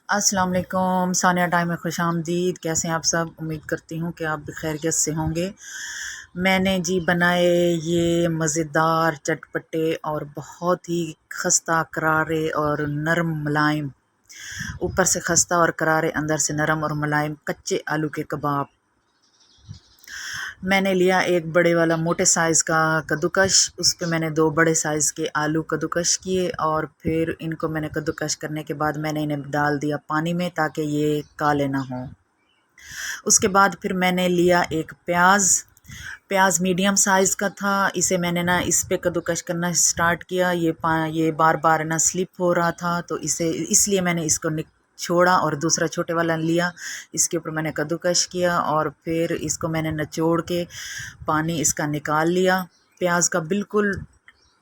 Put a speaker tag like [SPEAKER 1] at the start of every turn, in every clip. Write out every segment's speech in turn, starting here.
[SPEAKER 1] अस्सलाम वालेकुम, सानिया टाइम में खुशामदीद। कैसे हैं आप सब? उम्मीद करती हूँ कि आप भी खैरियत से होंगे। मैंने जी बनाए ये मज़ेदार चटपटे और बहुत ही खस्ता करारे और नरम मुलायम, ऊपर से खस्ता और करारे अंदर से नरम और मुलायम कच्चे आलू के कबाब। मैंने लिया एक बड़े वाला मोटे साइज़ का कद्दूकस, उस पे मैंने 2 बड़े साइज़ के आलू कद्दूकस किए और फिर इनको मैंने कद्दूकस करने के बाद मैंने इन्हें डाल दिया पानी में ताकि ये काले ना हों। उसके बाद फिर मैंने लिया एक प्याज मीडियम साइज़ का था। इसे मैंने ना इस पे कद्दूकस करना स्टार्ट किया। ये बार बार ना स्लिप हो रहा था, तो इसलिए मैंने इसको छोड़ा और दूसरा छोटे वाला लिया। इसके ऊपर मैंने कद्दूकस किया और फिर इसको मैंने निचोड़ के पानी इसका निकाल लिया, प्याज का बिल्कुल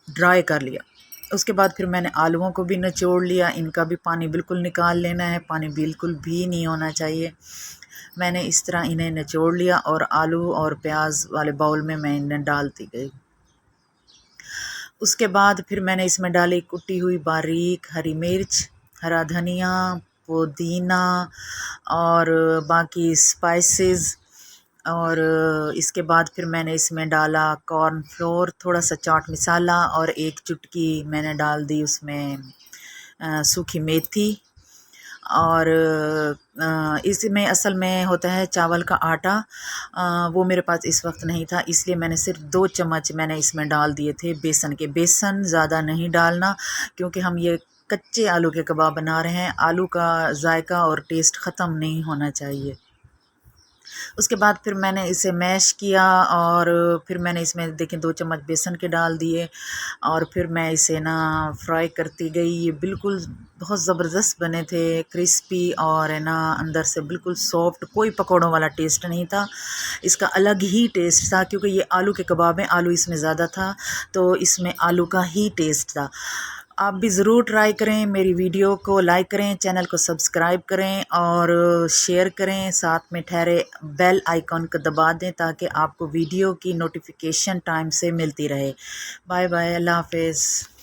[SPEAKER 1] ड्राई कर लिया। उसके बाद फिर मैंने आलूओं को भी निचोड़ लिया, इनका भी पानी बिल्कुल निकाल लेना है, पानी बिल्कुल भी नहीं होना चाहिए। मैंने इस तरह इन्हें निचोड़ लिया और आलू और प्याज वाले बाउल में मैं इन्हें डालती गई। उसके बाद फिर मैंने इसमें डाली कुटी हुई बारीक हरी मिर्च, हरा धनिया, पुदीना और बाकी स्पाइसेस। और इसके बाद फिर मैंने इसमें डाला कॉर्नफ्लोर, थोड़ा सा चाट मसाला और एक चुटकी मैंने डाल दी उसमें सूखी मेथी। और इसमें असल में होता है चावल का आटा। वो मेरे पास इस वक्त नहीं था, इसलिए मैंने सिर्फ 2 चम्मच मैंने इसमें डाल दिए थे बेसन के। बेसन ज़्यादा नहीं डालना, क्योंकि हम ये कच्चे आलू के कबाब बना रहे हैं। आलू का जायका और टेस्ट ख़त्म नहीं होना चाहिए। उसके बाद फिर मैंने इसे मैश किया और फिर मैंने इसमें देखें 2 चम्मच बेसन के डाल दिए और फिर मैं इसे ना फ्राई करती गई। ये बिल्कुल बहुत ज़बरदस्त बने थे, क्रिस्पी और है ना अंदर से बिल्कुल सॉफ्ट, कोई पकौड़ों वाला टेस्ट नहीं था। इसका अलग ही टेस्ट था, क्योंकि ये आलू के कबाब में आलू इसमें ज़्यादा था, तो इसमें आलू का ही टेस्ट था। आप भी ज़रूर ट्राई करें, मेरी वीडियो को लाइक करें, चैनल को सब्सक्राइब करें और शेयर करें, साथ में ठहरे बेल आइकॉन को दबा दें ताकि आपको वीडियो की नोटिफिकेशन टाइम से मिलती रहे। बाय बाय, अल्लाह हाफ़िज़।